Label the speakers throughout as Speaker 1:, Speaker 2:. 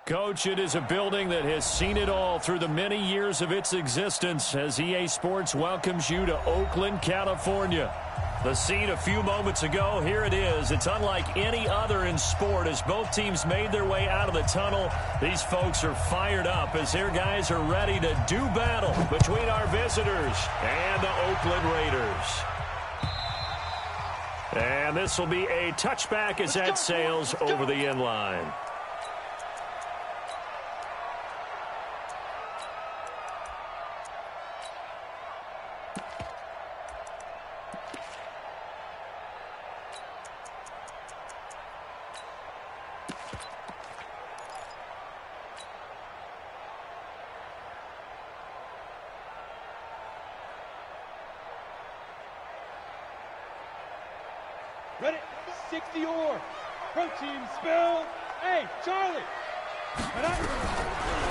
Speaker 1: Coach, it is a building that has seen it all through the many years of its existence as EA Sports welcomes you to Oakland, California. The scene a few moments ago, here it is. It's unlike any other in sport as both teams made their way out of the tunnel. These folks are fired up as their guys are ready to do battle between our visitors and the Oakland Raiders. And this will be a touchback as that sails over the end line.
Speaker 2: Ready? 60 or protein spill. Hey, Charlie.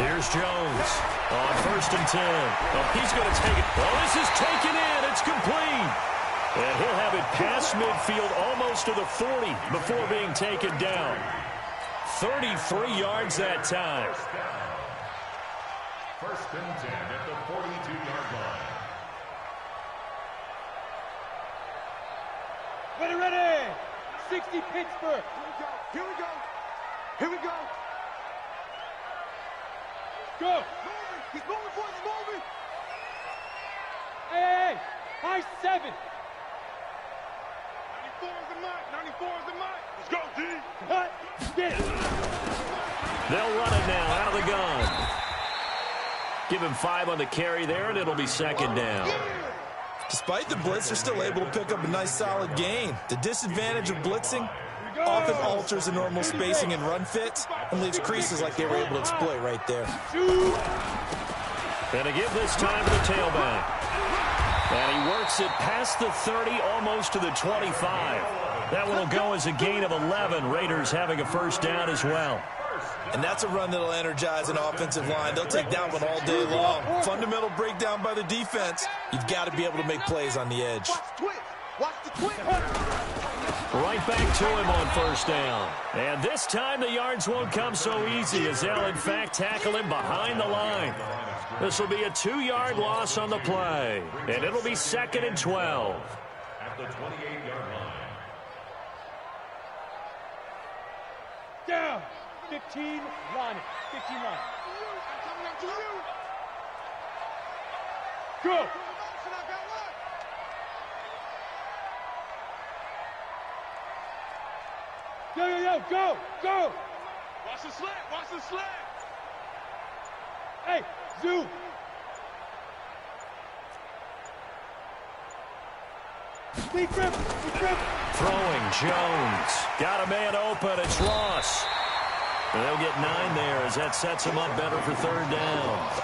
Speaker 1: Here's Jones on 1st and 10. Oh, he's going to take it. Oh, this is taken in. It's complete. And he'll have it past midfield almost to the 40 before being taken down. 33 yards that time.
Speaker 3: 1st and 10 at the 42-yard line.
Speaker 2: Ready. 60 Pittsburgh. Here we go. Here we go. Go. He's moving for the moving. Hey. High 7. 94 is the mark. 94 is the mark. Let's go, D. Cut. Get it.
Speaker 1: They'll run it now out of the gun. Give him 5 on the carry there, and it'll be 2nd down.
Speaker 4: Despite the blitz, they're still able to pick up a nice solid gain. The disadvantage of blitzing often alters the normal spacing and run fits and leaves creases like they were able to exploit right there.
Speaker 1: And to give this time to the tailback. And he works it past the 30, almost to the 25. That one will go as a gain of 11. Raiders having a 1st down as well.
Speaker 4: And that's a run that'll energize an offensive line. They'll take that one all day long. Fundamental breakdown by the defense. You've got to be able to make plays on the edge.
Speaker 2: Watch the twist.
Speaker 1: Right back to him on 1st down. And this time the yards won't come so easy as they'll, in fact, tackle him behind the line. This will be a 2-yard loss on the play. And it'll be 2nd and 12.
Speaker 3: At the 28-yard line.
Speaker 2: Down. 15 line. 15 line. Go. Go. Watch the slant. Hey, zoom. Deep grip.
Speaker 1: Throwing, Jones. Got a man open. It's Ross. And they'll get 9 there as that sets him up better for 3rd down.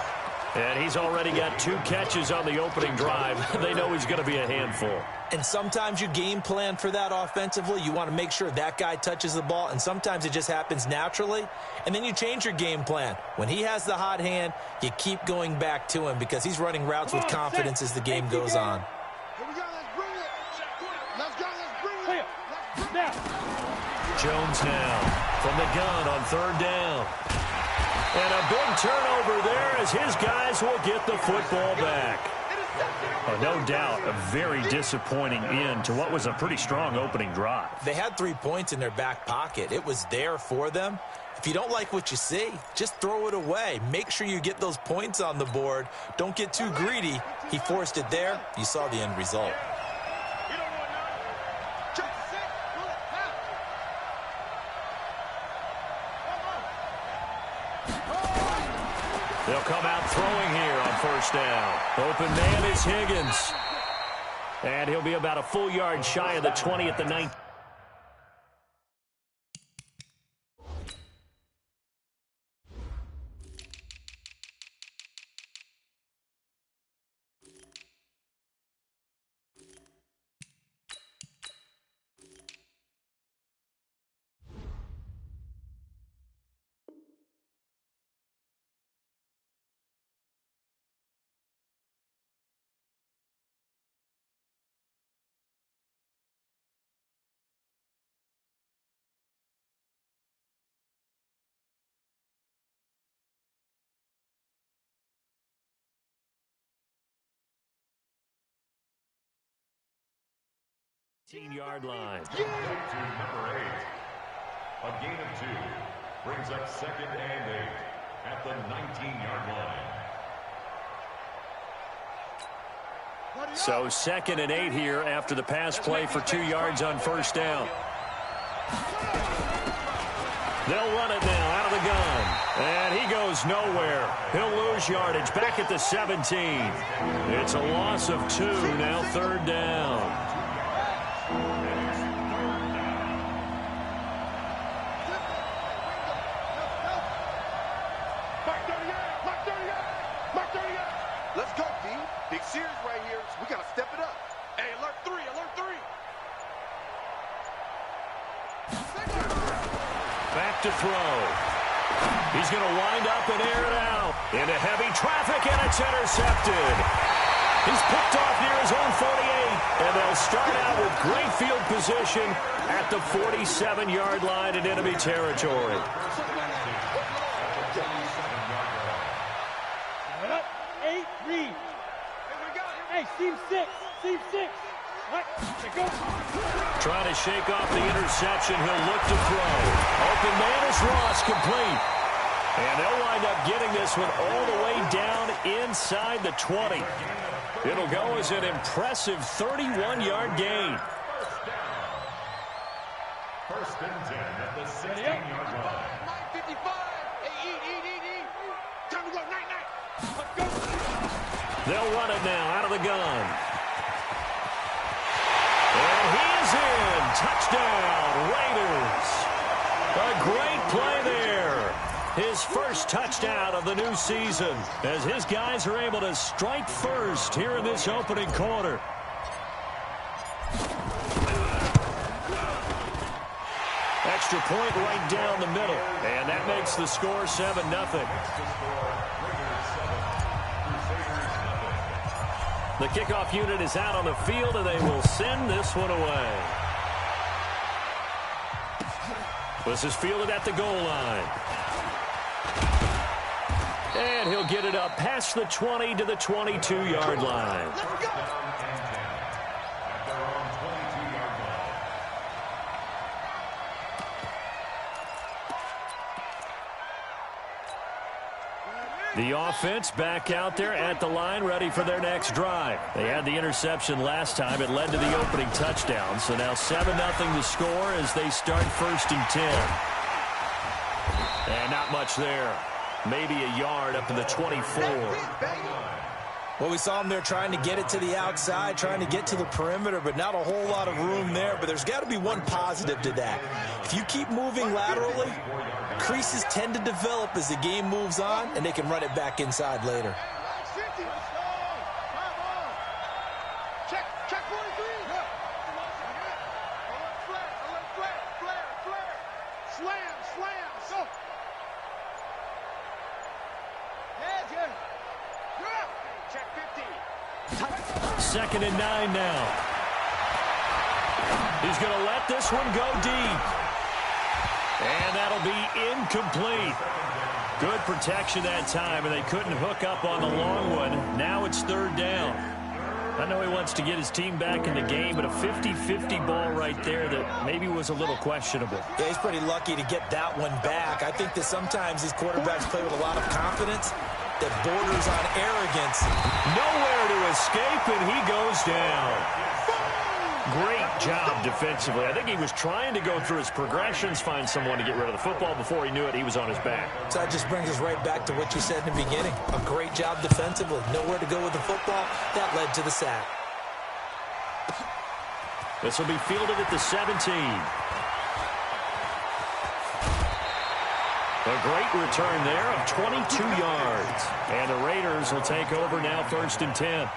Speaker 1: And he's already got 2 catches on the opening drive. They know he's going to be a handful.
Speaker 4: And sometimes you game plan for that offensively. You want to make sure that guy touches the ball, and sometimes it just happens naturally. And then you change your game plan. When he has the hot hand, you keep going back to him because he's running routes with confidence as the game goes on.
Speaker 2: Here we go. Let's bring it. Now.
Speaker 1: Jones now from the gun on 3rd down. And a big turnover there as his guys will get the football back. No doubt a very disappointing end to what was a pretty strong opening drive.
Speaker 4: They had 3 points in their back pocket. It was there for them. If you don't like what you see, just throw it away. Make sure you get those points on the board. Don't get too greedy. He forced it there. You saw the end result.
Speaker 1: They'll come out throwing here on 1st down. Open man is Higgins. And he'll be about a full yard shy of the 20 at the 19. 18-yard line.
Speaker 3: To number 8. A gain of 2 brings up 2nd and 8 at the 19-yard line.
Speaker 1: So 2nd and 8 here after the pass play for 2 yards on first down. They'll run it now out of the gun. And he goes nowhere. He'll lose yardage back at the 17. It's a loss of 2, now 3rd down.
Speaker 2: Let's go, D. Big series right here. We got to step it up. Hey, alert 3, alert 3.
Speaker 1: Back to throw. He's going to wind up and air it out. Into heavy traffic, and it's intercepted. He's picked off near his own 48, and they'll start out with great field position at the 47-yard line in enemy territory.
Speaker 2: 8, read. Hey, seam 6. Seam 6. Go.
Speaker 1: Trying to shake off the interception. He'll look to throw. Open man is Ross, complete. And they'll wind up getting this one all the way down inside the 20. It'll go as an impressive 31-yard gain.
Speaker 3: First and 10 at the 16-yard line.
Speaker 2: 9:55. Hey, eat. Time to go, night. Let's go.
Speaker 1: They'll run it now out of the gun. And he is in. Touchdown, Raiders. A great play there. His first touchdown of the new season as his guys are able to strike first here in this opening quarter. Extra point right down the middle. And that makes the score 7-0. The kickoff unit is out on the field, and they will send this one away. This is fielded at the goal line. And he'll get it up past the 20 to the 22-yard line. The offense back out there at the line, ready for their next drive. They had the interception last time. It led to the opening touchdown. So now 7-0 the score as they start 1st and 10. And not much there. Maybe a yard up in the 24.
Speaker 4: Well, we saw him there trying to get it to the outside, trying to get to the perimeter, but not a whole lot of room there. But there's got to be one positive to that. If you keep moving laterally, creases tend to develop as the game moves on, and they can run it back inside later.
Speaker 2: Check 43. Slam. Go. Check 50.
Speaker 1: 2nd and 9 now. He's going to let this one go deep. And that'll be incomplete. Good protection that time, and they couldn't hook up on the long one. Now it's 3rd down. I know he wants to get his team back in the game, but a 50-50 ball right there that maybe was a little questionable.
Speaker 4: Yeah, he's pretty lucky to get that one back. I think that sometimes these quarterbacks play with a lot of confidence that borders on arrogance.
Speaker 1: Nowhere to escape, and he goes down. Great job defensively. I think he was trying to go through his progressions, find someone to get rid of the football. Before he knew it, he was on his back.
Speaker 4: So that just brings us right back to what you said in the beginning. A great job defensively. Nowhere to go with the football. That led to the sack.
Speaker 1: This will be fielded at the 17. A great return there of 22 yards. And the Raiders will take over now 1st and 10.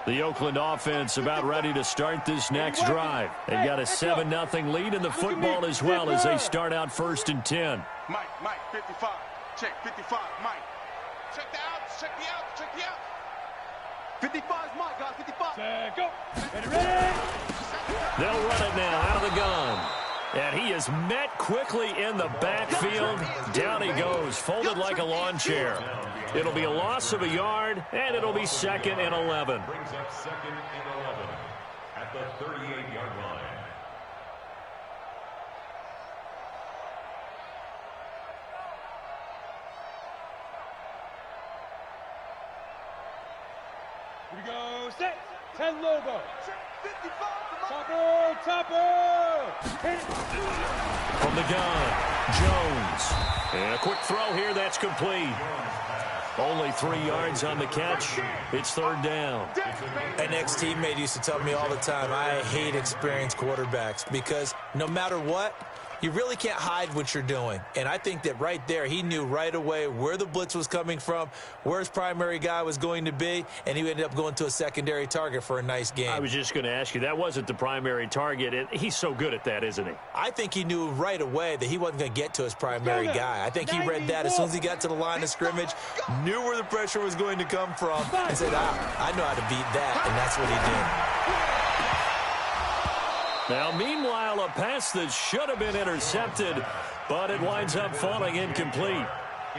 Speaker 1: The Oakland offense about ready to start this next drive. They've got a 7-0 lead in the football as well as they start out 1st and 10.
Speaker 2: Mike, 55. Check 55, Mike. Check the outs. 55 is mine, guys. 55.
Speaker 5: Set, go. Ready.
Speaker 1: They'll run it now out of the gun. And he is met quickly in the backfield. Down he goes, folded like a lawn chair. It'll be a loss of a yard, and it'll be 2nd and 11.
Speaker 3: Brings up 2nd and 11 at the 38-yard line.
Speaker 5: Here we go. Set. 10 Lobo.
Speaker 2: 55.
Speaker 5: Topper. Hit it.
Speaker 1: From the gun, Jones. And a quick throw here, that's complete. Only 3 yards on the catch. It's 3rd down.
Speaker 4: An ex-teammate used to tell me all the time, I hate experienced quarterbacks because no matter what, you really can't hide what you're doing. And I think that right there, he knew right away where the blitz was coming from, where his primary guy was going to be, and he ended up going to a secondary target for a nice game.
Speaker 1: I was just going to ask you, that wasn't the primary target. He's so good at that, isn't he?
Speaker 4: I think he knew right away that he wasn't going to get to his primary guy. I think he read that as soon as he got to the line of scrimmage, knew where the pressure was going to come from, and said, I know how to beat that, and that's what he did.
Speaker 1: Now, meanwhile, a pass that should have been intercepted, but it winds up falling incomplete.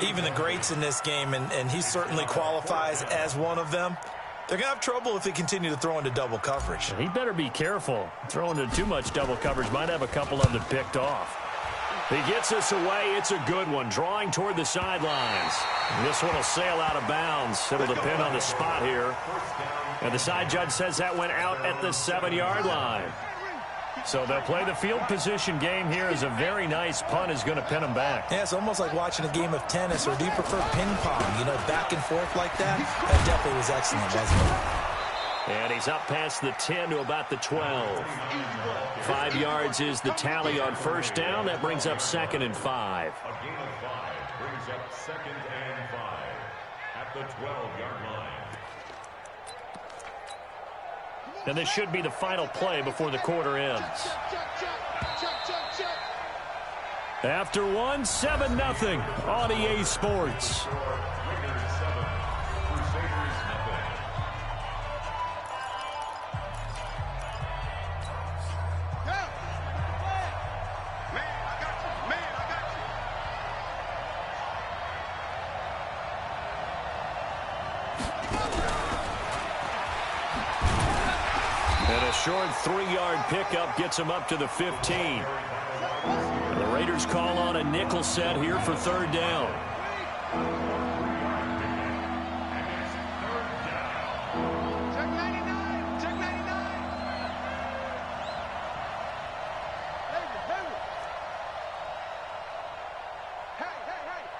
Speaker 4: Even the greats in this game, and he certainly qualifies as one of them, they're going to have trouble if they continue to throw into double coverage.
Speaker 1: He better be careful. Throwing into too much double coverage might have a couple of them picked off. He gets us away. It's a good one, drawing toward the sidelines. This one will sail out of bounds. It'll depend on the spot here. And the side judge says that went out at the 7-yard line. So they'll play the field position game here as a very nice punt is going to pin them back.
Speaker 4: Yeah, it's almost like watching a game of tennis, or do you prefer ping pong? You know, back and forth like that? That definitely was excellent, wasn't it?
Speaker 1: And he's up past the 10 to about the 12. 5 yards is the tally on 1st down. That brings up 2nd and 5.
Speaker 3: A gain of 5 brings up 2nd and 5 at the 12-yard line.
Speaker 1: And this should be the final play before the quarter ends. After one, 7-0 on EA Sports. Short 3-yard pickup gets him up to the 15. And the Raiders call on a nickel set here for 3rd down.
Speaker 2: Check 99. Check 99.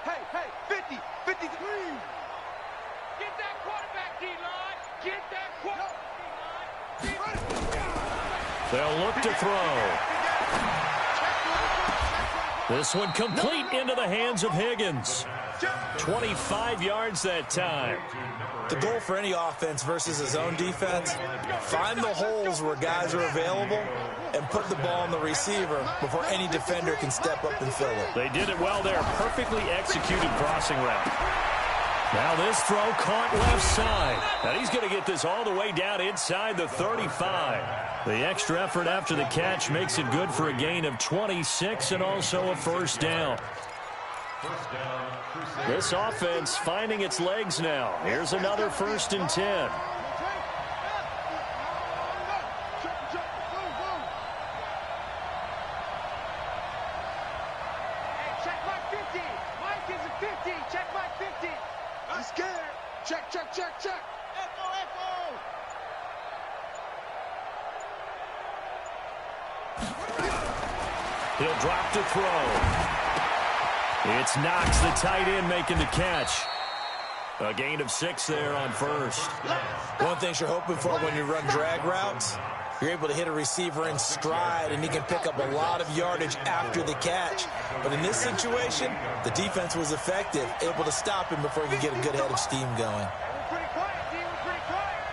Speaker 2: Hey. 50. 53.
Speaker 5: Get that quarterback, D-line. Get that quarterback.
Speaker 1: They'll look to throw. This one complete into the hands of Higgins. 25 yards that time.
Speaker 4: The goal for any offense versus his own defense, find the holes where guys are available and put the ball on the receiver before any defender can step up and fill it.
Speaker 1: They did it well there. Perfectly executed crossing route. Now this throw caught left side. And he's going to get this all the way down inside the 35. The extra effort after the catch makes it good for a gain of 26 and also a 1st down. This offense finding its legs now. Here's another 1st and 10.
Speaker 5: Check my 50. Mike is a 50. Check my 50.
Speaker 2: I'm scared. Check.
Speaker 5: Echo.
Speaker 1: He'll drop to throw. It's Knox, the tight end, making the catch. A gain of 6 there on 1st.
Speaker 4: One thing you're hoping for when you run drag routes, you're able to hit a receiver in stride, and he can pick up a lot of yardage after the catch. But in this situation, the defense was effective, able to stop him before he could get a good head of steam going.
Speaker 5: We're pretty quiet, D. We're pretty quiet.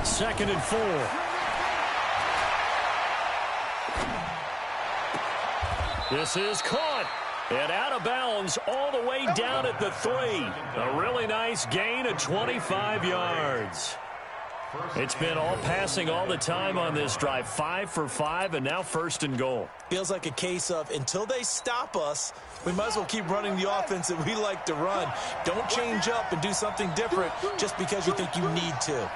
Speaker 1: 2nd and 4. This is caught. And out of bounds all the way down at the 3. A really nice gain of 25 yards. It's been all passing all the time on this drive. 5 for 5, and now 1st and goal.
Speaker 4: Feels like a case of until they stop us, we might as well keep running the offense that we like to run. Don't change up and do something different just because you think you need to.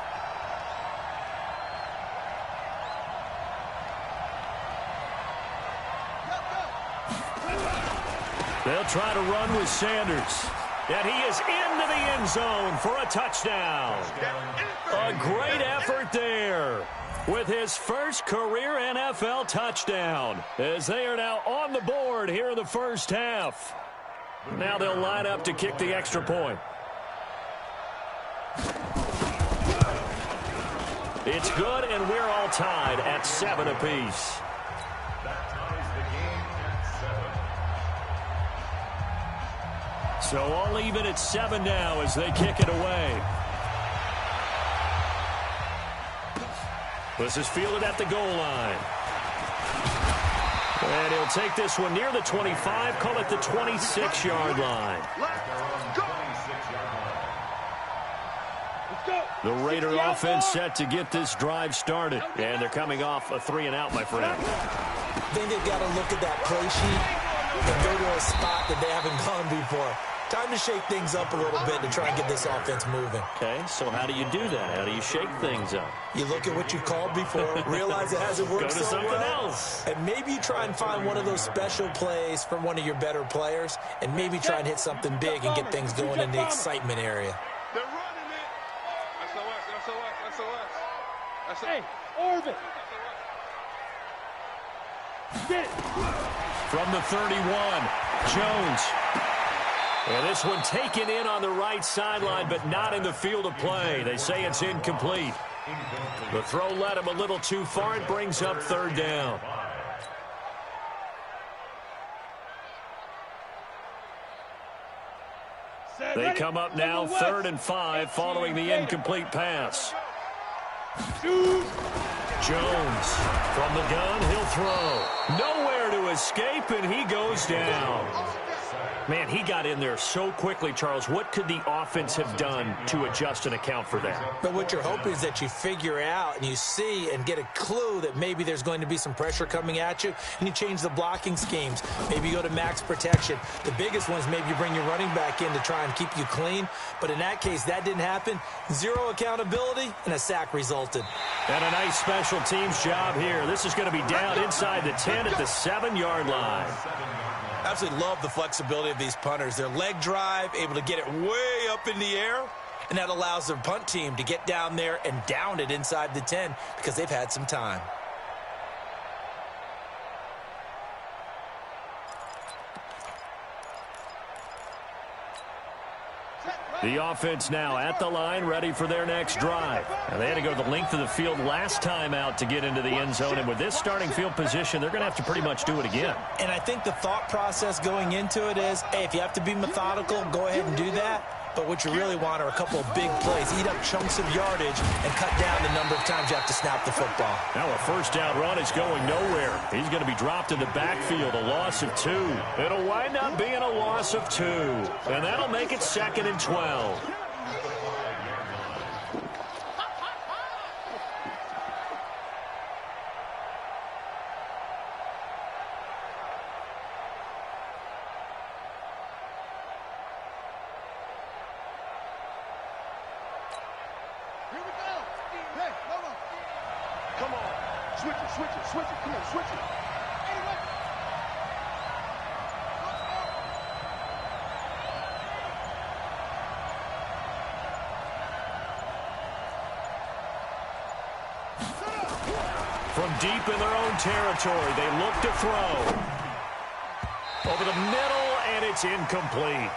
Speaker 1: They'll try to run with Sanders. And he is into the end zone for a touchdown. A great effort there with his first career NFL touchdown, as they are now on the board here in the first half. Now they'll line up to kick the extra point. It's good, and we're all tied at 7 apiece. So all even at 7 now as they kick it away. This is fielded at the goal line. And he'll take this one near the 25, call it the 26-yard line. The Raider offense set to get this drive started. And they're coming off a 3-and-out, my friend.
Speaker 4: I think they've got to look at that play sheet and go to a spot that they haven't gone before. Time to shake things up a little bit to try and get this offense moving.
Speaker 1: Okay, so how do you do that? How do you shake things up?
Speaker 4: You look at what you called before, realize it hasn't worked
Speaker 1: Go to
Speaker 4: so
Speaker 1: something
Speaker 4: well,
Speaker 1: else.
Speaker 4: and maybe you try and find one of those special plays from one of your better players, and maybe try and hit something big and get things going in the excitement area.
Speaker 2: They're running it. SOS.
Speaker 5: Hey, Orbit. Get it.
Speaker 1: From the 31, Jones. And this one taken in on the right sideline, but not in the field of play. They say it's incomplete. The throw led him a little too far. It brings up 3rd down. They come up now 3rd and 5 following the incomplete pass. Jones from the gun. He'll throw. Nowhere to escape, and he goes down. Man, he got in there so quickly, Charles. What could the offense have done to adjust and account for that?
Speaker 4: But what you're hoping is that you figure out and you see and get a clue that maybe there's going to be some pressure coming at you, and you change the blocking schemes. Maybe you go to max protection. The biggest one is maybe you bring your running back in to try and keep you clean. But in that case, that didn't happen. 0 accountability, and a sack resulted.
Speaker 1: And a nice special teams job here. This is going to be down inside the 10 at the 7-yard line.
Speaker 4: Absolutely love the flexibility of these punters. Their leg drive, able to get it way up in the air, and that allows their punt team to get down there and down it inside the 10 because they've had some time.
Speaker 1: The offense now at the line, ready for their next drive. And they had to go the length of the field last time out to get into the end zone. And with this starting field position, they're going to have to pretty much do it again.
Speaker 4: And I think the thought process going into it is, hey, if you have to be methodical, go ahead and do that. But what you really want are a couple of big plays, eat up chunks of yardage, and cut down the number of times you have to snap the football.
Speaker 1: Now a 1st down run is going nowhere. He's going to be dropped in the backfield, a loss of 2. It'll wind up being a loss of 2. And that'll make it 2nd and 12.
Speaker 2: Switch it. Come on, switch it.
Speaker 1: From deep in their own territory, they look to throw. Over the middle, and it's incomplete.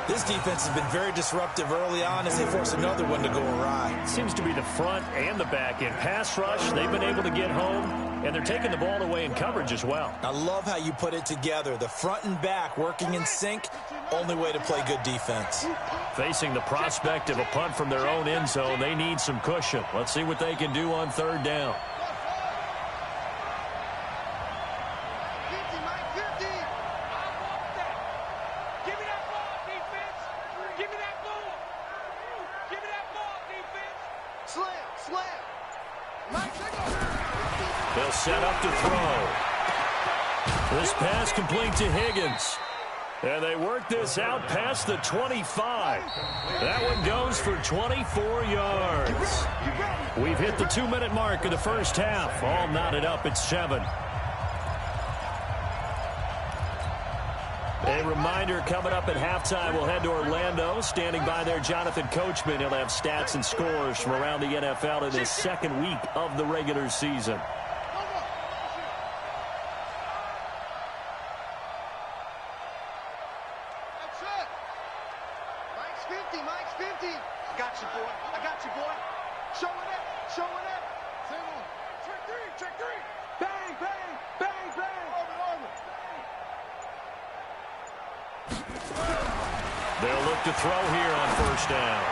Speaker 4: This defense has been very disruptive early on as they force another one to go awry.
Speaker 1: Seems to be the front and the back end. Pass rush, they've been able to get home, and they're taking the ball away in coverage as well.
Speaker 4: I love how you put it together. The front and back working in sync, only way to play good defense.
Speaker 1: Facing the prospect of a punt from their own end zone, they need some cushion. Let's see what they can do on 3rd down. They'll set up to throw. This pass complete to Higgins. And they work this out past the 25. That one goes for 24 yards. We've hit the 2-minute mark of the first half. All knotted up at 7. A reminder, coming up at halftime, we'll head to Orlando. Standing by there, Jonathan Coachman. He'll have stats and scores from around the NFL in his second week of the regular season. They'll look to throw here on first down.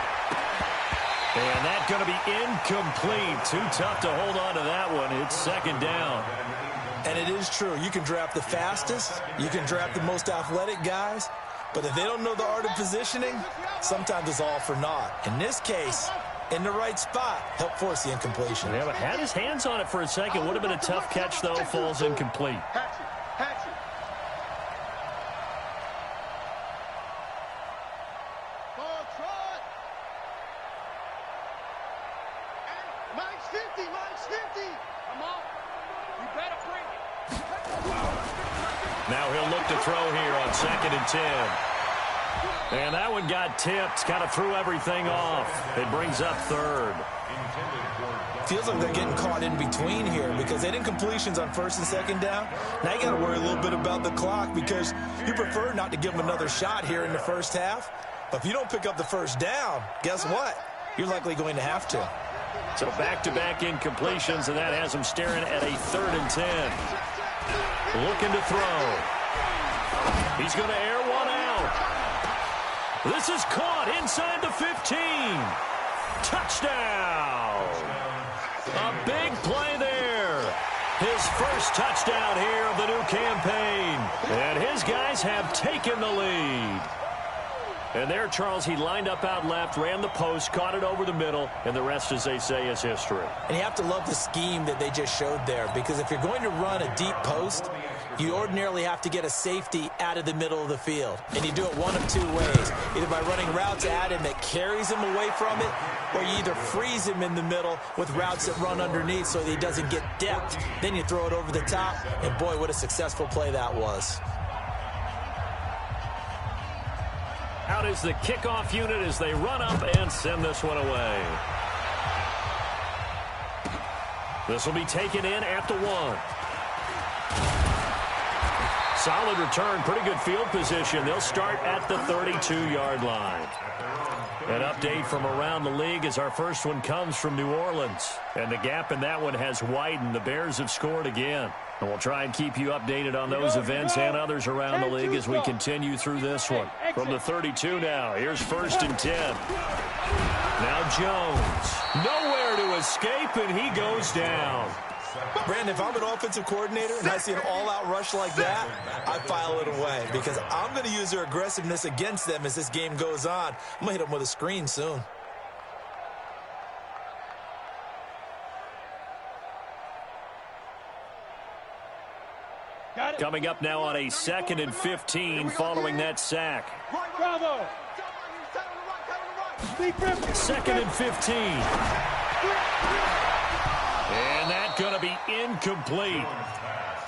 Speaker 1: And that's going to be incomplete. Too tough to hold on to that one. It's second down.
Speaker 4: And it is true. You can draft the fastest. You can draft the most athletic guys. But if they don't know the art of positioning, sometimes it's all for naught. In this case, in the right spot, help force the incompletion.
Speaker 1: Yeah, but had his hands on it for a second. Would have been a tough catch, though. Falls incomplete. Now he'll look to throw here on 2nd and 10. And that one got tipped. Kind of threw everything off. It brings up 3rd.
Speaker 4: Feels like they're getting caught in between here because they didn't completions on 1st and 2nd down. Now you got to worry a little bit about the clock because you prefer not to give them another shot here in the first half. But if you don't pick up the first down, guess what? You're likely going to have to.
Speaker 1: So back-to-back incompletions, and that has him staring at a 3rd and 10. Looking to throw. He's going to air one out. This is caught inside the 15. Touchdown. A big play there. His first touchdown here of the new campaign. And his guys have taken the lead. And there, Charles, he lined up out left, ran the post, caught it over the middle, and the rest, as they say, is history.
Speaker 4: And you have to love the scheme that they just showed there, because if you're going to run a deep post, you ordinarily have to get a safety out of the middle of the field. And you do it one of two ways, either by running routes at him that carries him away from it, or you either freeze him in the middle with routes that run underneath so that he doesn't get depth. Then you throw it over the top, and boy, what a successful play that was.
Speaker 1: Out is the kickoff unit as they run up and send this one away. This will be taken in at the 1. Solid return, pretty good field position. They'll start at the 32-yard line. An update from around the league as our first one comes from New Orleans. And the gap in that one has widened. The Bears have scored again. And we'll try and keep you updated on those events and others around the league as we continue through this one. From the 32 now, here's 1st and 10. Now Jones. Nowhere to escape, and he goes down.
Speaker 4: Brandon, if I'm an offensive coordinator and I see an all-out rush like that, I file it away because I'm going to use their aggressiveness against them as this game goes on. I'm going to hit them with a screen soon.
Speaker 1: Coming up now on a 2nd and 15 following that sack.
Speaker 5: Bravo.
Speaker 1: 2nd and 15. And that's going to be incomplete.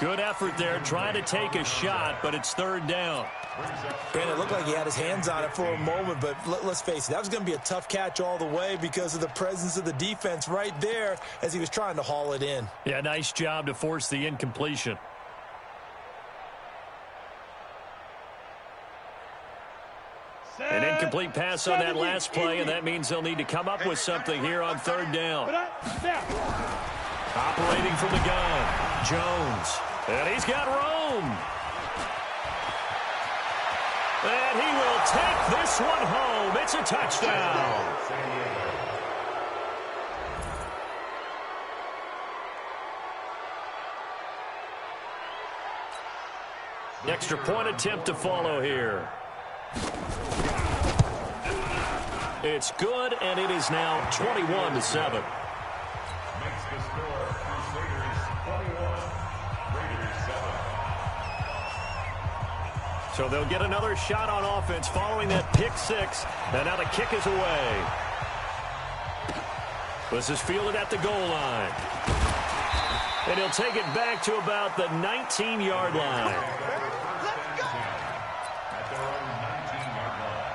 Speaker 1: Good effort there, trying to take a shot, but it's 3rd down.
Speaker 4: Brandon, it looked like he had his hands on it for a moment, but let's face it, that was going to be a tough catch all the way because of the presence of the defense right there as he was trying to haul it in.
Speaker 1: Yeah, nice job to force the incompletion. An incomplete pass on that last play, and that means they'll need to come up with something here on 3rd down. Operating from the gun, Jones. And he's got room. And he will take this one home. It's a touchdown. Extra point attempt to follow here. It's good, and it is now 21-7.
Speaker 3: The score, Crusaders 21, Raiders 7.
Speaker 1: So they'll get another shot on offense following that pick six. And now the kick is away. This is fielded at the goal line. And he'll take it back to about the 19-yard line.
Speaker 3: At their own 19-yard line.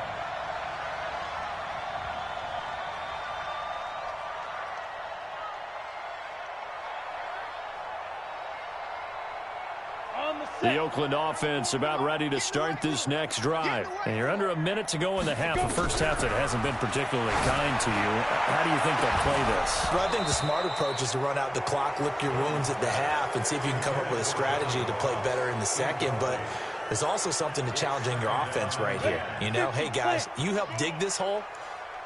Speaker 1: The Oakland offense about ready to start this next drive. And you're under a minute to go in the half. A first half that hasn't been particularly kind to you. How do you think they'll play this?
Speaker 4: Well, I think the smart approach is to run out the clock, lick your wounds at the half, and see if you can come up with a strategy to play better in the second. But there's also something to challenging your offense right here. You know, hey, guys, you help dig this hole.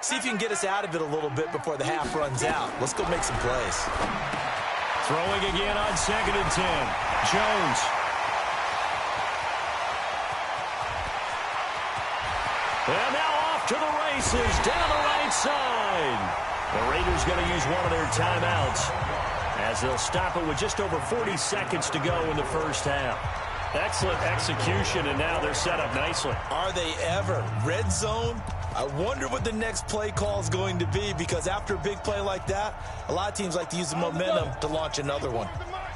Speaker 4: See if you can get us out of it a little bit before the half runs out. Let's go make some plays.
Speaker 1: Throwing again on 2nd and 10. Jones. And now off to the races down the right side. The Raiders going to use one of their timeouts as they'll stop it with just over 40 seconds to go in the first half. Excellent execution, and now they're set up nicely.
Speaker 4: Are they ever? Red zone? I wonder what the next play call is going to be, because after a big play like that, a lot of teams like to use the momentum to launch another one.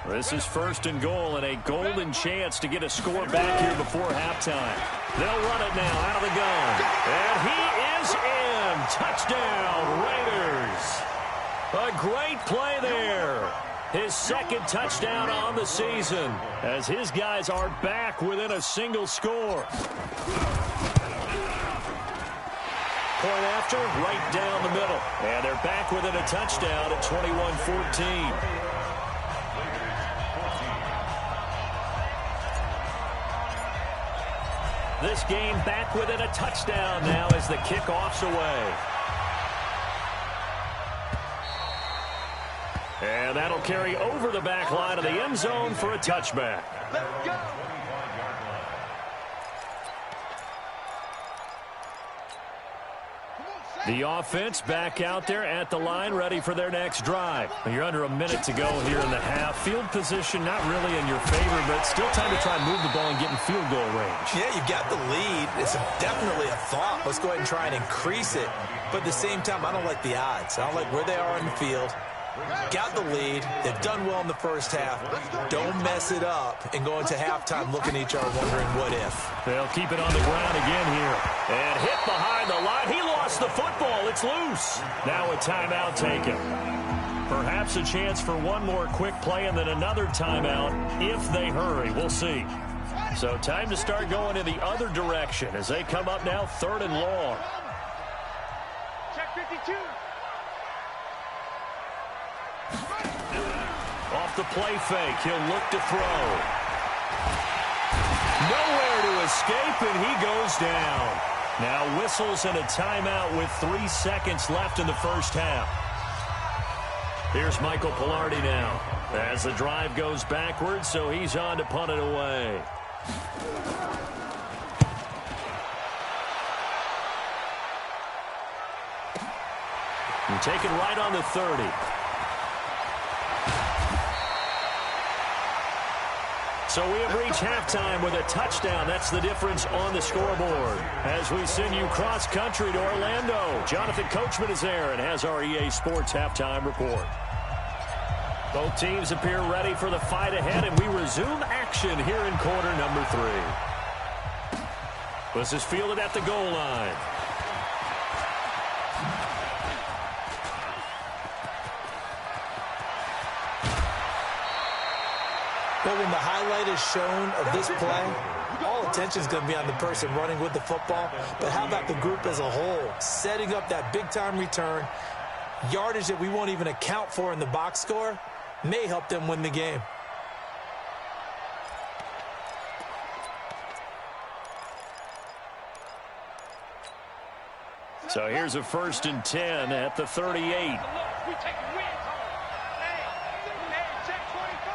Speaker 1: This is 1st and goal and a golden chance to get a score back here before halftime. They'll run it now out of the gun. And he is in. Touchdown, Raiders. A great play there. His 2nd touchdown on the season as his guys are back within a single score. Point after, right down the middle. And they're back within a touchdown at 21-14. This game back within a touchdown now as the kickoff's away. And that'll carry over the back line of the end zone for a touchback.
Speaker 2: Let's go.
Speaker 1: The offense back out there at the line, ready for their next drive. You're under a minute to go here in the half. Field position not really in your favor, but still time to try and move the ball and get in field goal range.
Speaker 4: Yeah, you've got the lead. It's definitely a thought. Let's go ahead and try and increase it. But at the same time, I don't like the odds. I don't like where they are in the field. Got the lead. They've done well in the first half. Don't mess it up and go into halftime looking at each other wondering what if.
Speaker 1: They'll keep it on the ground again here. And hit behind the line. He lost the football. It's loose. Now a timeout taken. Perhaps a chance for one more quick play and then another timeout if they hurry. We'll see. So time to start going in the other direction as they come up now 3rd and long.
Speaker 5: Check 52.
Speaker 1: Off the play fake, he'll look to throw. Nowhere to escape, and he goes down. Now whistles and a timeout with 3 seconds left in the first half. Here's Michael Pilardi now as the drive goes backwards, so he's on to punt it away. And taken right on the 30. So we have reached halftime with a touchdown. That's the difference on the scoreboard. As we send you cross-country to Orlando, Jonathan Coachman is there and has our EA Sports halftime report. Both teams appear ready for the fight ahead, and we resume action here in quarter number 3. This is fielded at the goal line.
Speaker 4: But when the highlight is shown of this play, all attention is going to be on the person running with the football. But how about the group as a whole? Setting up that big-time return, yardage that we won't even account for in the box score, may help them win the game.
Speaker 1: So here's a 1st and 10 at the 38.
Speaker 5: We take wins home. Hey, check 24.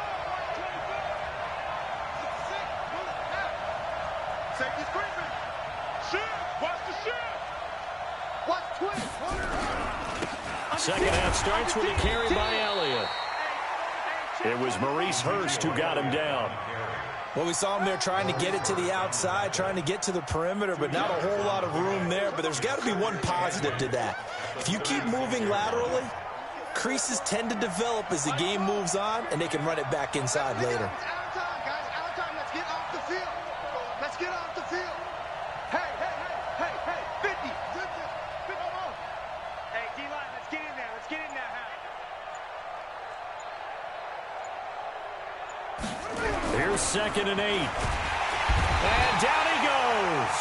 Speaker 2: Safety screaming.
Speaker 5: Shoot. Watch the shoot.
Speaker 2: Watch twist.
Speaker 1: Second half starts with a carry by Elliott. It was Maurice Hurst who got him down.
Speaker 4: Well, we saw him there trying to get it to the outside, trying to get to the perimeter, but not a whole lot of room there. But there's got to be one positive to that. If you keep moving laterally, creases tend to develop as the game moves on, and they can run it back inside later.
Speaker 2: Out of time, guys. Out of time. Let's get off the field. Let's get off the field. Hey, 50. Come on.
Speaker 5: Hey, D-line, let's get in there. Let's get in there,
Speaker 1: Here's 2nd and 8. And down he goes.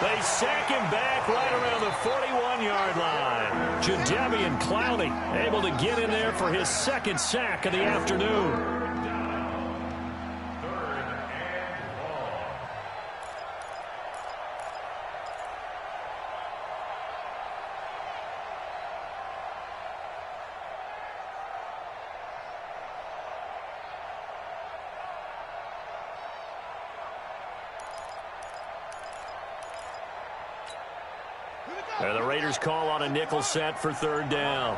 Speaker 1: They sack him back right around the 41-yard line. Jadeveon Clowney able to get in there for his 2nd sack of the afternoon. And the Raiders call on a nickel set for 3rd down.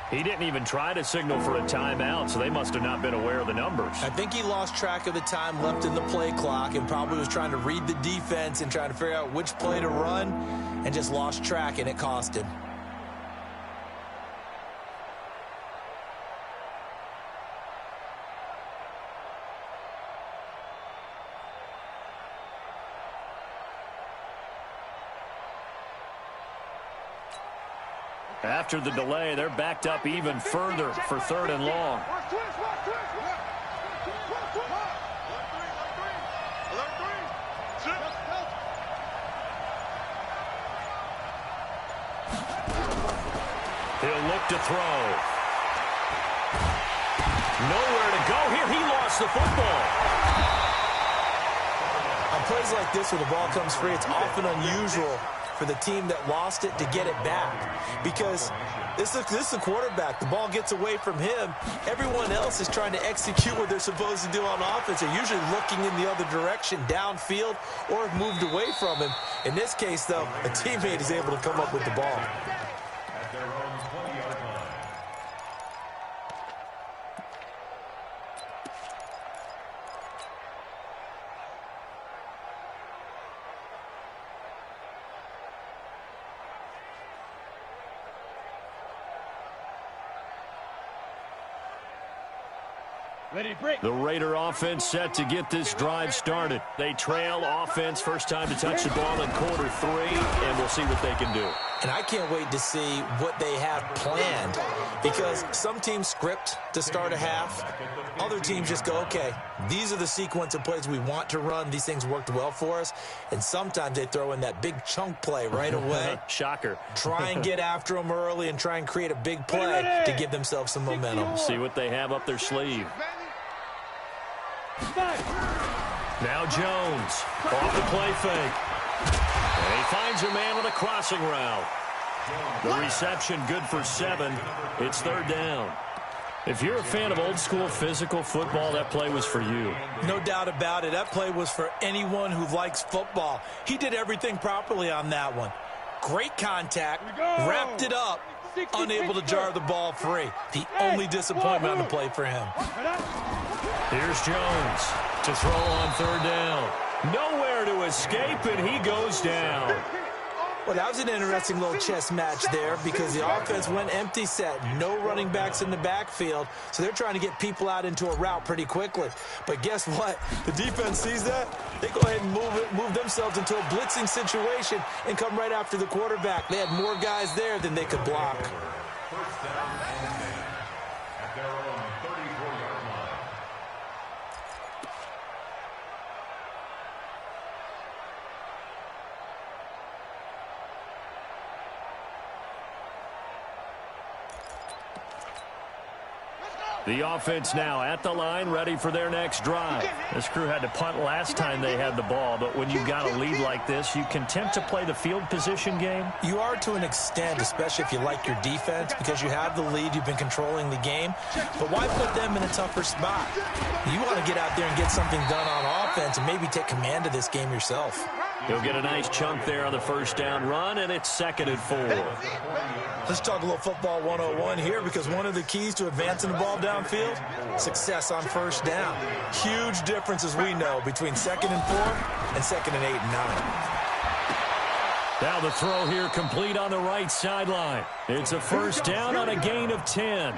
Speaker 1: He didn't even try to signal for a timeout, so they must have not been aware of the numbers.
Speaker 4: I think he lost track of the time left in the play clock and probably was trying to read the defense and trying to figure out which play to run and just lost track, and it cost him.
Speaker 1: After the delay, they're backed up even further for 3rd and long. He'll look to throw. Nowhere to go here. He lost the football.
Speaker 4: On plays like this where the ball comes free, it's often unusual for the team that lost it to get it back, because this is the quarterback. The ball gets away from him. Everyone else is trying to execute what they're supposed to do on offense. They're usually looking in the other direction, downfield, or have moved away from him. In this case, though, a teammate is able to come up with the ball.
Speaker 3: At their own 20-yard line.
Speaker 1: The Raider offense set to get this drive started. They trail offense, first time to touch the ball in quarter 3, and we'll see what they can do.
Speaker 4: And I can't wait to see what they have planned, because some teams script to start a half. Other teams just go, okay, these are the sequence of plays we want to run. These things worked well for us. And sometimes they throw in that big chunk play right away.
Speaker 1: Shocker.
Speaker 4: Try and get after them early and try and create a big play to give themselves some momentum.
Speaker 1: See what they have up their sleeve. Now Jones off the play fake. And he finds a man on a crossing route. The reception good for 7. It's 3rd down. If you're a fan of old-school physical football, that play was for you.
Speaker 4: No doubt about it. That play was for anyone who likes football. He did everything properly on that one. Great contact, wrapped it up, unable to jar the ball free. The only disappointment on the play for him.
Speaker 1: Here's Jones to throw on 3rd down. Nowhere to escape, and he goes down.
Speaker 4: Well, that was an interesting little chess match there, because the offense went empty set. No running backs in the backfield, so they're trying to get people out into a route pretty quickly. But guess what? The defense sees that. They go ahead and move themselves into a blitzing situation and come right after the quarterback. They had more guys there than they could block.
Speaker 3: First down and 10 at their own 34-yard line.
Speaker 1: The offense now at the line, ready for their next drive. This crew had to punt last time they had the ball, but when you've got a lead like this, you can tempt to play the field position game.
Speaker 4: You are to an extent, especially if you like your defense, because you have the lead, you've been controlling the game. But why put them in a tougher spot? You want to get out there and get something done on offense and maybe take command of this game yourself.
Speaker 1: He'll get a nice chunk there on the first down run, and it's 2nd and 4.
Speaker 4: Let's talk a little football 101 here, because one of the keys to advancing the ball downfield, success on first down. Huge difference, as we know, between 2nd and 4 and 2nd and 8 and 9.
Speaker 1: Now the throw here complete on the right sideline. It's a first down on a gain of 10.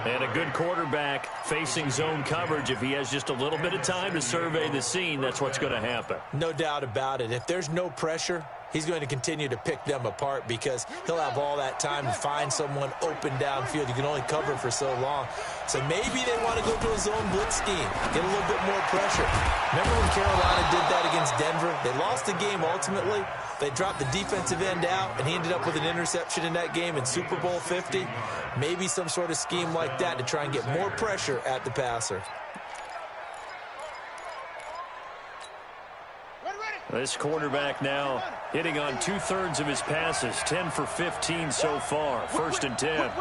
Speaker 1: And a good quarterback facing zone coverage. If he has just a little bit of time to survey the scene, that's what's going to happen.
Speaker 4: No doubt about it. If there's no pressure, he's going to continue to pick them apart, because he'll have all that time to find someone open downfield. You can only cover for so long. So maybe they want to go to a zone blitz scheme, get a little bit more pressure. Remember when Carolina did that against Denver? They lost the game ultimately. They dropped the defensive end out, and he ended up with an interception in that game in Super Bowl 50. Maybe some sort of scheme like that to try and get more pressure at the passer.
Speaker 1: This quarterback now hitting on 2/3 of his passes, 10 for 15 so far. 1st and 10.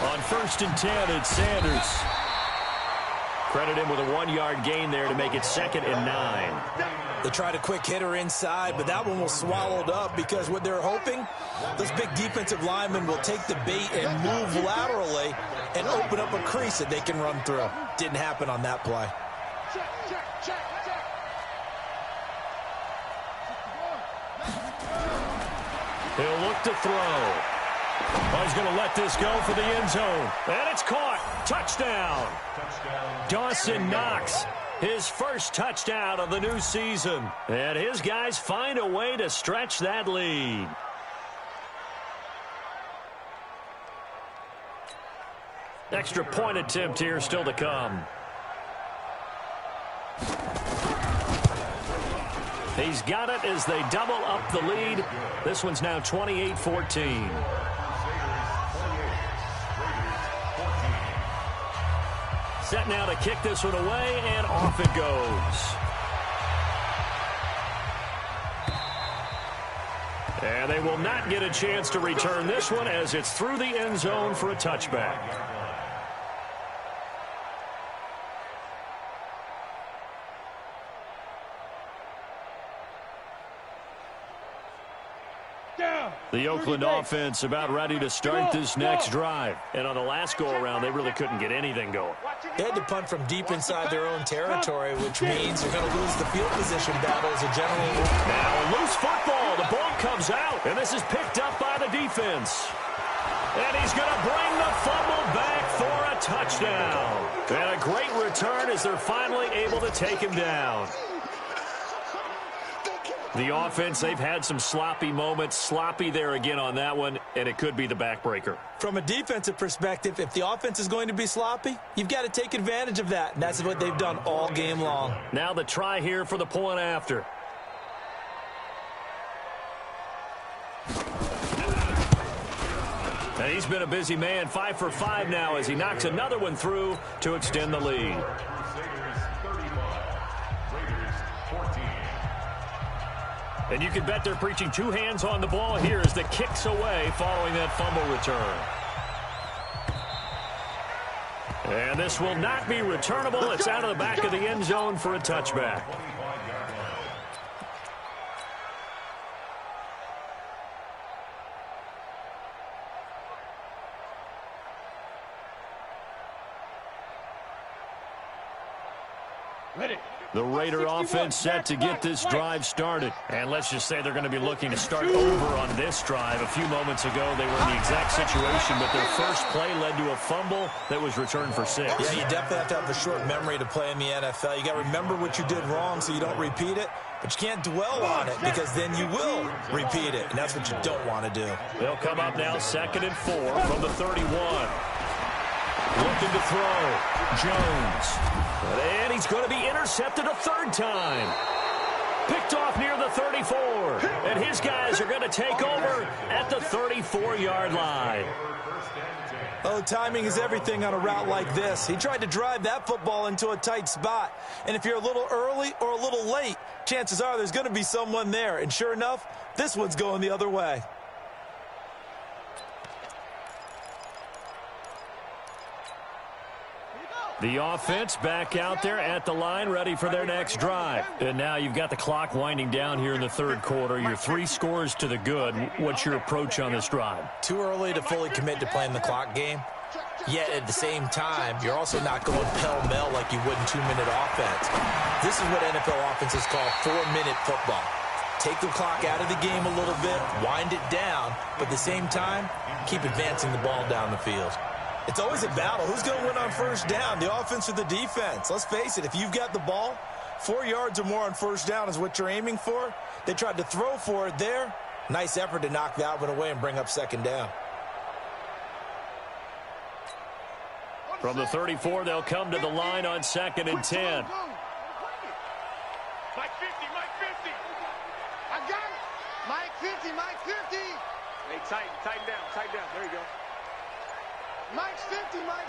Speaker 1: On 1st and 10, it's Sanders. Credit him with a 1-yard gain there to make it 2nd and 9.
Speaker 4: They tried a quick hitter inside, but that one was swallowed up, because what they're hoping, those big defensive linemen will take the bait and move laterally and open up a crease that they can run through. Didn't happen on that play.
Speaker 1: He'll look to throw. Oh, he's going to let this go for the end zone. And it's caught. Touchdown. Dawson Knox, his first touchdown of the new season. And his guys find a way to stretch that lead. Extra point attempt here still to come. He's got it as they double up the lead. This one's now 28-14. Set now to kick this one away, and off it goes. And they will not get a chance to return this one, as it's through the end zone for a touchback. The Oakland offense about ready to start this next drive. And on the last go-around, they really couldn't get anything going.
Speaker 4: They had to punt from deep inside their own territory, which means they're going to lose the field position battle as a general rule.
Speaker 1: Now a loose football. The ball comes out, and this is picked up by the defense. And he's going to bring the fumble back for a touchdown. And a great return as they're finally able to take him down. The offense, they've had some sloppy moments. Sloppy there again on that one, and it could be the backbreaker.
Speaker 4: From a defensive perspective, if the offense is going to be sloppy, you've got to take advantage of that, and that's what they've done all game long.
Speaker 1: Now the try here for the point after. And he's been a busy man, 5 for 5 now as he knocks another one through to extend the lead. And you can bet they're preaching two hands on the ball here as the kick's away following that fumble return. And this will not be returnable. It's out of the back of the end zone for a touchback. The Raider offense set to get this drive started. And let's just say they're going to be looking to start over on this drive. A few moments ago, they were in the exact situation, but their first play led to a fumble that was returned for 6.
Speaker 4: Yeah, you definitely have to have a short memory to play in the NFL. You got to remember what you did wrong so you don't repeat it, but you can't dwell on it because then you will repeat it, and that's what you don't want to do.
Speaker 1: They'll come up now 2nd and 4 from the 31. Looking to throw. Jones. And he's going to be intercepted a third time. Picked off near the 34. And his guys are going to take over at the 34-yard line.
Speaker 4: Oh, timing is everything on a route like this. He tried to drive that football into a tight spot. And if you're a little early or a little late, chances are there's going to be someone there. And sure enough, this one's going the other way.
Speaker 1: The offense back out there at the line, ready for their next drive. And now you've got the clock winding down here in the third quarter. You're 3 scores to the good. What's your approach on this drive?
Speaker 4: Too early to fully commit to playing the clock game. Yet at the same time, you're also not going pell-mell like you would in 2-minute offense. This is what NFL offenses call 4-minute football. Take the clock out of the game a little bit, wind it down, but at the same time, keep advancing the ball down the field. It's always a battle. Who's going to win on first down, the offense or the defense? Let's face it, if you've got the ball, 4 yards or more on first down is what you're aiming for. They tried to throw for it there. Nice effort to knock that one away and bring up second down.
Speaker 1: From the 34, they'll come to the line on 2nd and 10.
Speaker 5: Mike 50, Mike 50.
Speaker 2: I got it. Mike 50, Mike 50.
Speaker 5: Hey, tighten down. There you go.
Speaker 2: Mike's 50, Mike.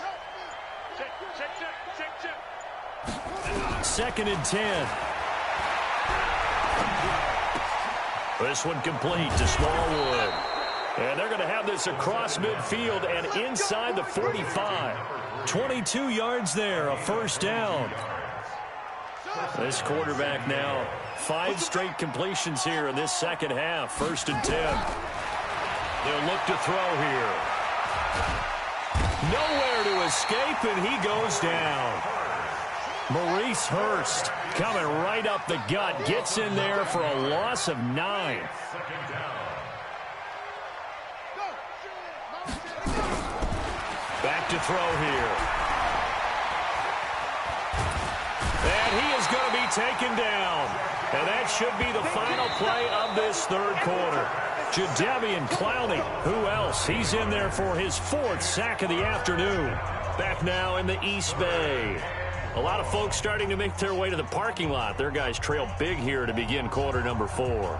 Speaker 5: Check.
Speaker 1: 2nd and 10. This one complete to Smallwood. And they're going to have this across midfield and inside the 45. 22 yards there, a first down. This quarterback now, 5 straight completions here in this second half. 1st and 10. They'll look to throw here. Nowhere to escape, and he goes down. Maurice Hurst coming right up the gut. Gets in there for a loss of 9. Back to throw here. And he is going to be taken down. And that should be the final play of this third quarter. Jadeveon Clowney, who else? He's in there for his 4th sack of the afternoon. Back now in the East Bay. A lot of folks starting to make their way to the parking lot. Their guys trail big here to begin quarter number 4.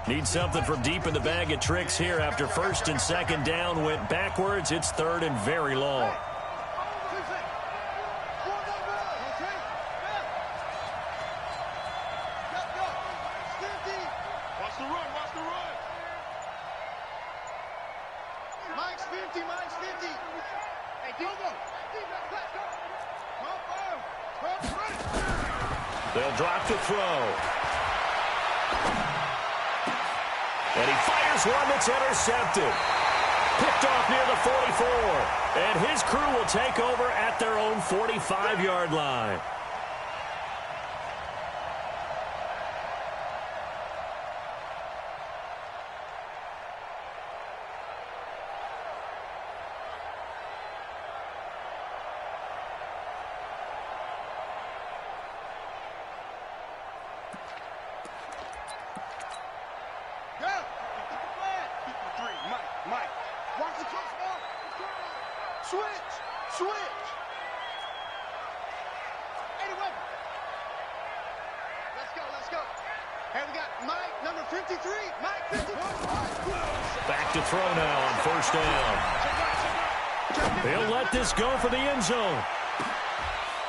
Speaker 1: Need something from deep in the bag of tricks here after 1st and 2nd down went backwards. It's 3rd and very long.
Speaker 2: Mike's 50, Mike's 50. Hey, go.
Speaker 1: They'll drop to throw. And he fires one that's intercepted. Picked off near the 44. And his crew will take over at their own 45-yard line.
Speaker 2: Switch. 81. Let's go. Hey, we got Mike, number 53. Mike, 53.
Speaker 1: Back to throw now on 1st down. He'll let this go for the end zone.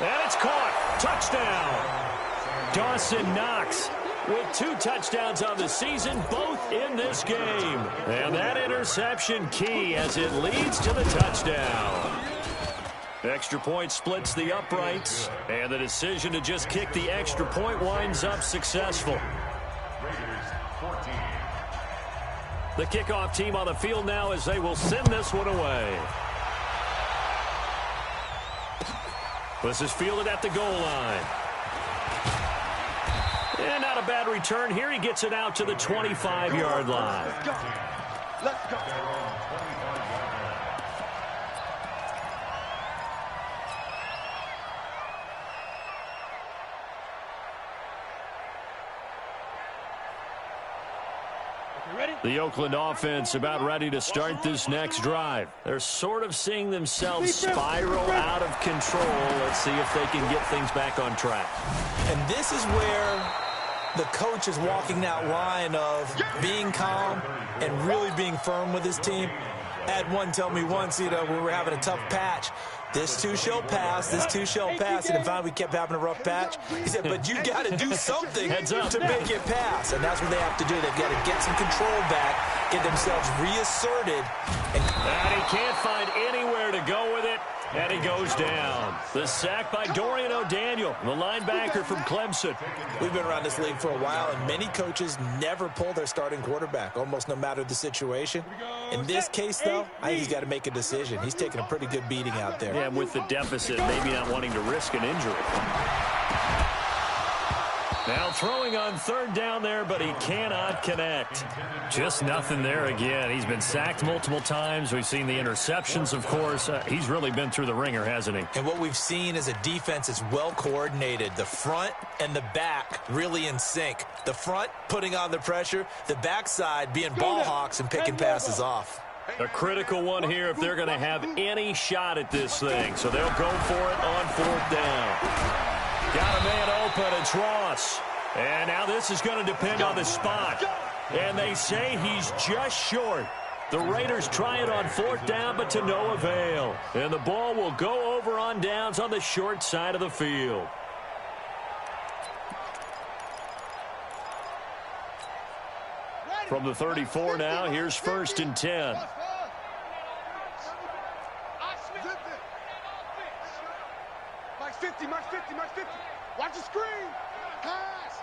Speaker 1: And it's caught. Touchdown. Dawson Knox with 2 touchdowns on the season, both in this game. And that interception key as it leads to the touchdown. Extra point splits the uprights, and the decision to just kick the extra point winds up successful. The kickoff team on the field now as they will send this one away. This is fielded at the goal line. And not a bad return here. He gets it out to the 25-yard line.
Speaker 2: Let's go.
Speaker 5: You ready?
Speaker 1: The Oakland offense about ready to start this next drive. They're sort of seeing themselves spiral out of control. Let's see if they can get things back on track.
Speaker 4: And this is where the coach is walking that line of being calm and really being firm with his team. I had one tell me once, we were having a tough patch. This too shall pass, this too shall pass. And finally we kept having a rough patch. He said, but you got to do something to make it pass. And that's what they have to do. They've got to get some control back, get themselves reasserted. And
Speaker 1: he can't find anywhere to go with it. And he goes down. The sack by Dorian O'Daniel, the linebacker from Clemson.
Speaker 4: We've been around this league for a while, and many coaches never pull their starting quarterback, almost no matter the situation. In this case, though, I think he's got to make a decision. He's taking a pretty good beating out there.
Speaker 1: Yeah, with the deficit, maybe not wanting to risk an injury. Now throwing on third down there, but he cannot connect. Just nothing there again. He's been sacked multiple times. We've seen the interceptions, of course. He's really been through the ringer, hasn't he?
Speaker 4: And what we've seen is a defense that's well coordinated. The front and the back really in sync. The front putting on the pressure, the backside being ball hawks and picking passes off.
Speaker 1: A critical one here if they're going to have any shot at this thing. So they'll go for it on fourth down. Got a man open, it's Ross. And now this is going to depend on the spot. And they say he's just short. The Raiders try it on fourth down, but to no avail. And the ball will go over on downs on the short side of the field. From the 34 now, here's 1st and 10.
Speaker 2: Mike's 50, Mike's 50, Mike's 50. Watch the screen. Pass.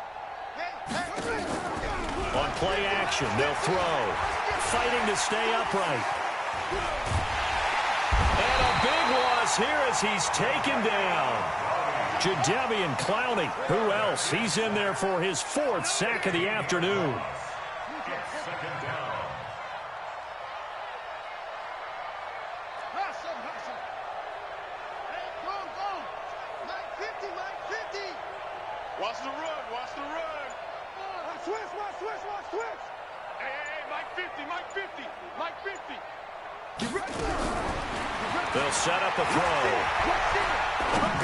Speaker 1: On play action, they'll throw. Fighting to stay upright. And a big loss here as he's taken down. Jadeveon Clowney. Who else? He's in there for his 4th sack of the afternoon.
Speaker 2: Watch the run, watch the run. Switch, watch switch. Hey, Mike 50, Mike 50, Mike 50. Get ready.
Speaker 1: They'll set up a throw.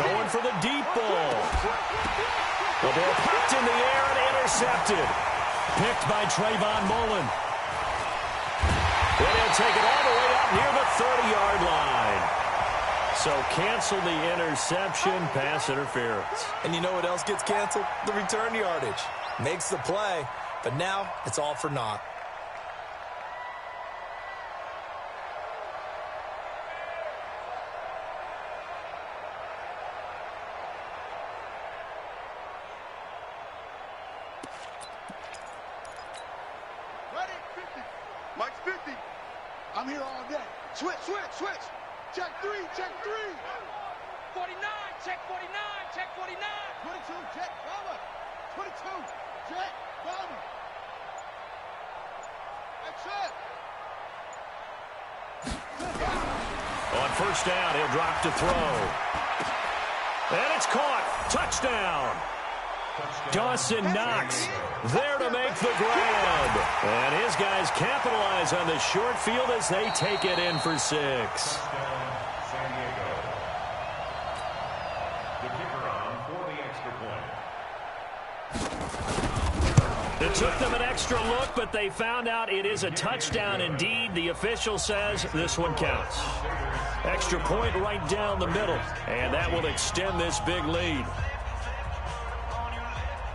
Speaker 1: Going for the deep ball. The ball popped in the air and intercepted. Picked by Trayvon Mullen. And he'll take it all the way up near the 30-yard line. So cancel the interception, pass interference.
Speaker 4: And you know what else gets canceled? The return yardage. Makes the play, but now it's all for naught.
Speaker 2: Ready? 50. Mike's 50. I'm here all day. Switch. Check 3.
Speaker 5: 49, check 49, check 49.
Speaker 2: 22, check bomber. 22, check bomber. That's it.
Speaker 1: On first down, he'll drop to throw. And it's caught. Touchdown. Dawson Knox there to make the grab. And his guys capitalize on the short field as they take it in for 6. It took them an extra look, but they found out it is a touchdown indeed. The official says this one counts. Extra point right down the middle, and that will extend this big lead.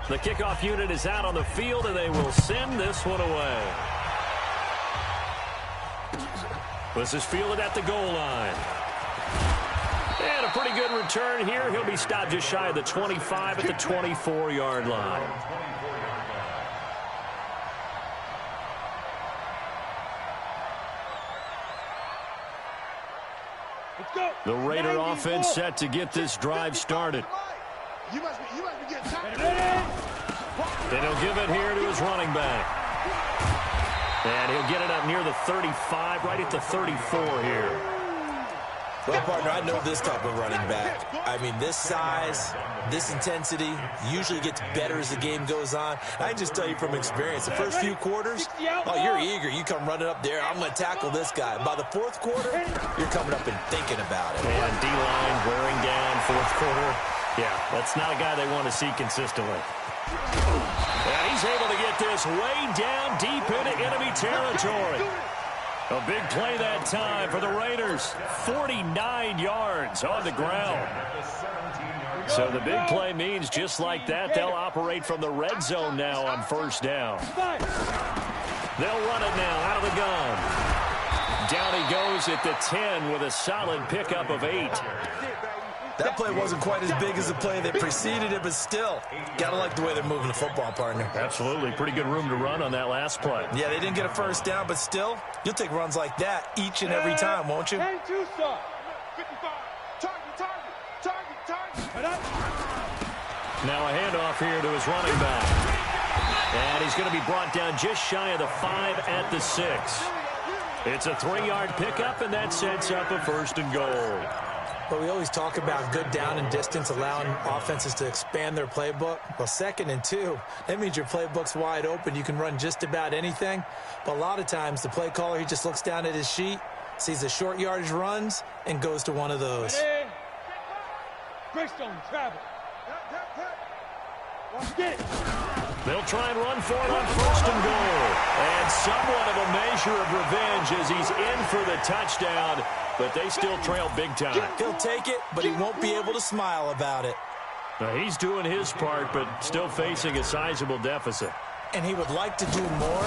Speaker 1: The kickoff unit is out on the field, and they will send this one away. This is fielded at the goal line. And a pretty good return here. He'll be stopped just shy of the 25 at the 24-yard line. The Raider offense set to get this drive started.
Speaker 2: You must be getting tired.
Speaker 1: And he'll give it here to his running back. And he'll get it up near the 35, right at the 34 here.
Speaker 4: Well, partner, I know this type of running back. I mean, this size, this intensity usually gets better as the game goes on. I can just tell you from experience, the first few quarters, oh, you're eager. You come running up there, I'm going to tackle this guy. By the fourth quarter, you're coming up and thinking about it.
Speaker 1: And D-line wearing down fourth quarter. Yeah, that's not a guy they want to see consistently. And he's able to get this way down deep into enemy territory. A big play that time for the Raiders. 49 yards on the ground. So the big play means just like that, they'll operate from the red zone now on first down. They'll run it now out of the gun. Down he goes at the 10 with a solid pickup of 8.
Speaker 4: That play wasn't quite as big as the play that preceded it, but still, gotta like the way they're moving the football, partner.
Speaker 1: Absolutely. Pretty good room to run on that last play.
Speaker 4: Yeah, they didn't get a first down, but still, you'll take runs like that each and every time, won't you?
Speaker 2: 55. Target.
Speaker 1: Now a handoff here to his running back. And he's going to be brought down just shy of the 5 at the 6. It's a 3-yard pickup, and that sets up a first and goal.
Speaker 4: But we always talk about good down and distance, allowing offenses to expand their playbook. Well, 2nd and 2, that means your playbook's wide open. You can run just about anything. But a lot of times, the play caller, he just looks down at his sheet, sees the short yardage runs, and goes to one of those.
Speaker 2: Ready? Greystone, travel. Let's get it.
Speaker 1: They'll try and run for it on first and goal. And somewhat of a measure of revenge as he's in for the touchdown, but they still trail big time.
Speaker 4: He'll take it, but he won't be able to smile about it.
Speaker 1: Now, he's doing his part, but still facing a sizable deficit.
Speaker 4: And he would like to do more,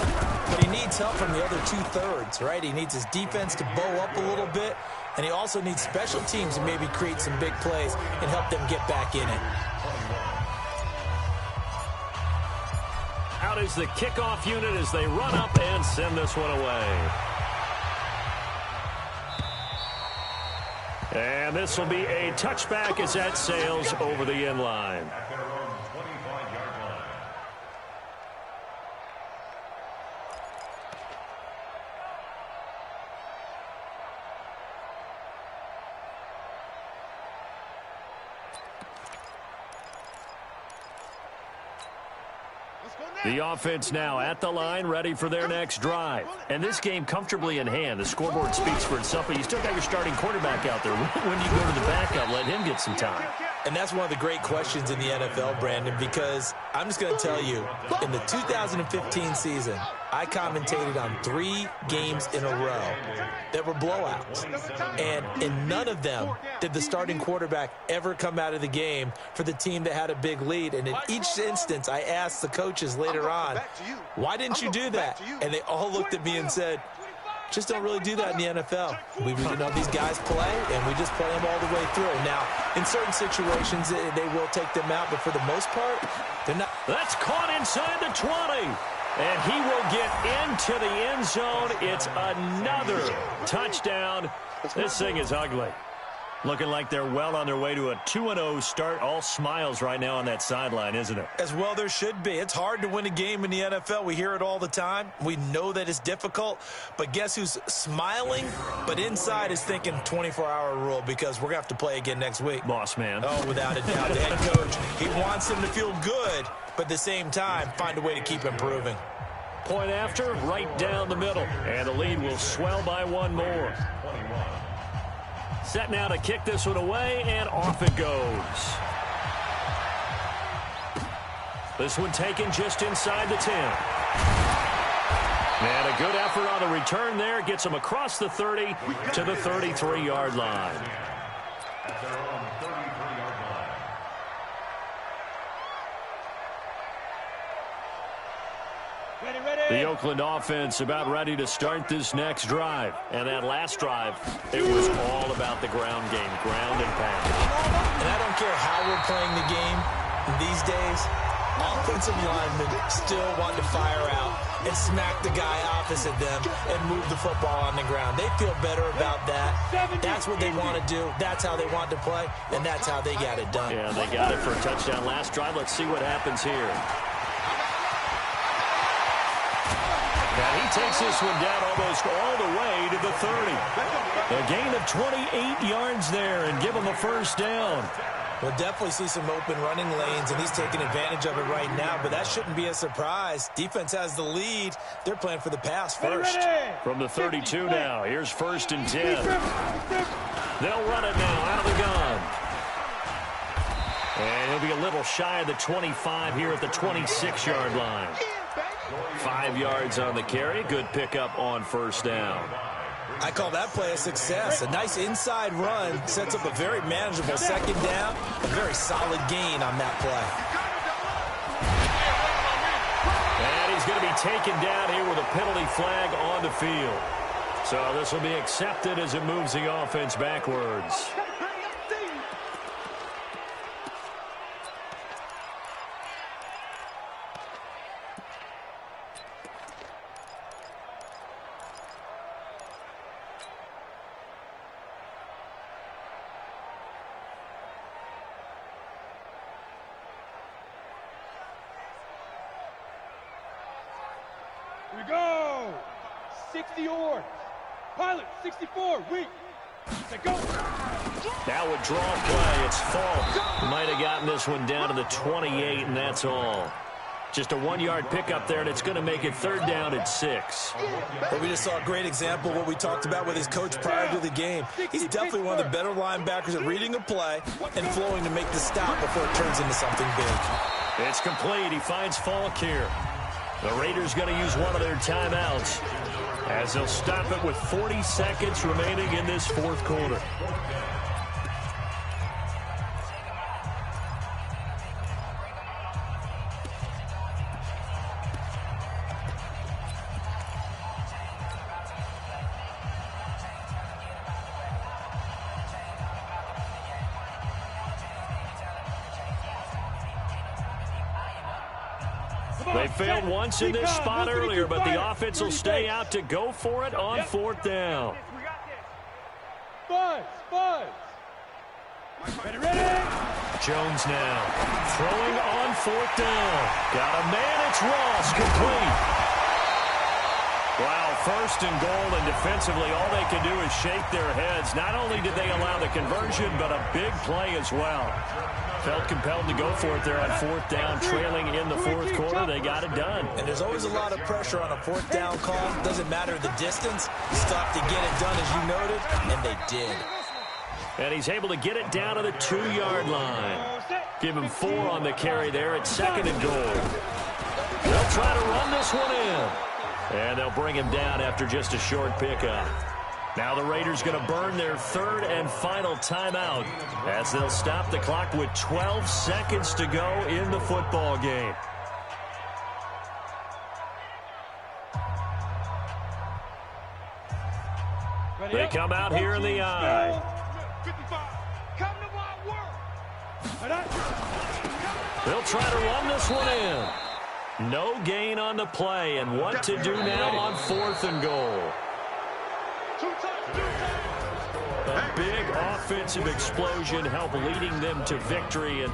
Speaker 4: but he needs help from the other 2/3, right? He needs his defense to bow up a little bit, and he also needs special teams to maybe create some big plays and help them get back in it.
Speaker 1: Out is the kickoff unit as they run up and send this one away. And this will be a touchback as that sails over the end line. The offense now at the line, ready for their next drive. And this game comfortably in hand. The scoreboard speaks for itself, but you still got your starting quarterback out there. When do you go to the backup, let him get some time?
Speaker 4: And that's one of the great questions in the NFL, Brandon, because I'm just going to tell you, in the 2015 season, I commentated on 3 games in a row that were blowouts. And in none of them did the starting quarterback ever come out of the game for the team that had a big lead. And in each instance, I asked the coaches later on, why didn't you do that? And they all looked at me and said, just don't really do that in the NFL. These guys play, and we just play them all the way through. Now, in certain situations, they will take them out, but for the most part, they're not.
Speaker 1: That's caught inside the 20. And he will get into the end zone. It's another touchdown. This thing is ugly. Looking like they're well on their way to a 2-0 start. All smiles right now on that sideline, isn't it?
Speaker 4: As well there should be. It's hard to win a game in the NFL. We hear it all the time. We know that it's difficult. But guess who's smiling, but inside is thinking 24-hour rule because we're going to have to play again next week.
Speaker 1: Boss man.
Speaker 4: Oh, without a doubt. The head coach, he wants them to feel good, but at the same time, find a way to keep improving.
Speaker 1: Point after, right down the middle. And the lead will swell by one more. Set now to kick this one away, and off it goes. This one taken just inside the 10. And a good effort on the return there. Gets him across the 30 to the 33-yard line. The Oakland offense about ready to start this next drive. And that last drive, it was all about the ground game, ground and pound.
Speaker 4: And I don't care how we're playing the game these days, offensive linemen still want to fire out and smack the guy opposite them and move the football on the ground. They feel better about that. That's what they want to do. That's how they want to play, and that's how they got it done.
Speaker 1: Yeah, they got it for a touchdown last drive. Let's see what happens here. And he takes this one down almost all the way to the 30. A gain of 28 yards there and give him a first down.
Speaker 4: We'll definitely see some open running lanes, and he's taking advantage of it right now, but that shouldn't be a surprise. Defense has the lead. They're playing for the pass first.
Speaker 1: From the 32 now, here's 1st and 10. They'll run it now out of the gun. And he'll be a little shy of the 25 here at the 26-yard line. 5 yards on the carry. Good pickup on 1st down.
Speaker 4: I call that play a success. A nice inside run sets up a very manageable 2nd down. A very solid gain on that play.
Speaker 1: And he's going to be taken down here with a penalty flag on the field. So this will be accepted as it moves the offense backwards.
Speaker 2: Here we go. 60 yards. Pilot, 64, weak. Go.
Speaker 1: That would draw play. It's Falk. Might have gotten this one down to the 28, and that's all. Just a 1-yard pickup there, and it's going to make it 3rd down and 6.
Speaker 4: But we just saw a great example of what we talked about with his coach prior to the game. He's definitely one of the better linebackers at reading a play and flowing to make the stop before it turns into something big.
Speaker 1: It's complete. He finds Falk here. The Raiders going to use one of their timeouts as they'll stop it with 40 seconds remaining in this 4th quarter. They failed once in this spot earlier, but the offense will stay out to go for it on 4th down.
Speaker 2: Buzz. Ready.
Speaker 1: Jones now throwing on 4th down. Got a man. It's Ross, complete. Wow, 1st and goal, and defensively all they can do is shake their heads. Not only did they allow the conversion, but a big play as well. Felt compelled to go for it there on 4th down, trailing in the 4th quarter. They got it done.
Speaker 4: And there's always a lot of pressure on a 4th down call. Doesn't matter the distance. You stop to get it done, as you noted, and they did.
Speaker 1: And he's able to get it down to the 2-yard line. Give him 4 on the carry there at 2nd and goal. They'll try to run this one in. And they'll bring him down after just a short pickup. Now the Raiders going to burn their 3rd and final timeout as they'll stop the clock with 12 seconds to go in the football game. They come out here in the I. They'll try to run this one in. No gain on the play, and what to do now on 4th and goal. A big offensive explosion helped leading them to victory, and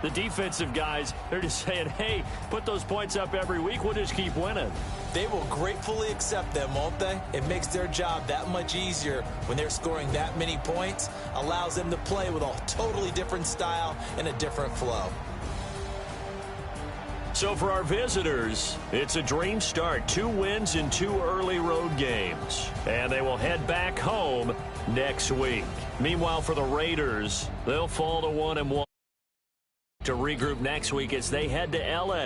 Speaker 1: the defensive guys, they're just saying, hey, put those points up every week, we'll just keep winning.
Speaker 4: They will gratefully accept them, won't they? It makes their job that much easier when they're scoring that many points, allows them to play with a totally different style and a different flow.
Speaker 1: So for our visitors, it's a dream start. 2 wins in 2 early road games. And they will head back home next week. Meanwhile, for the Raiders, they'll fall to 1-1 to regroup next week as they head to L.A.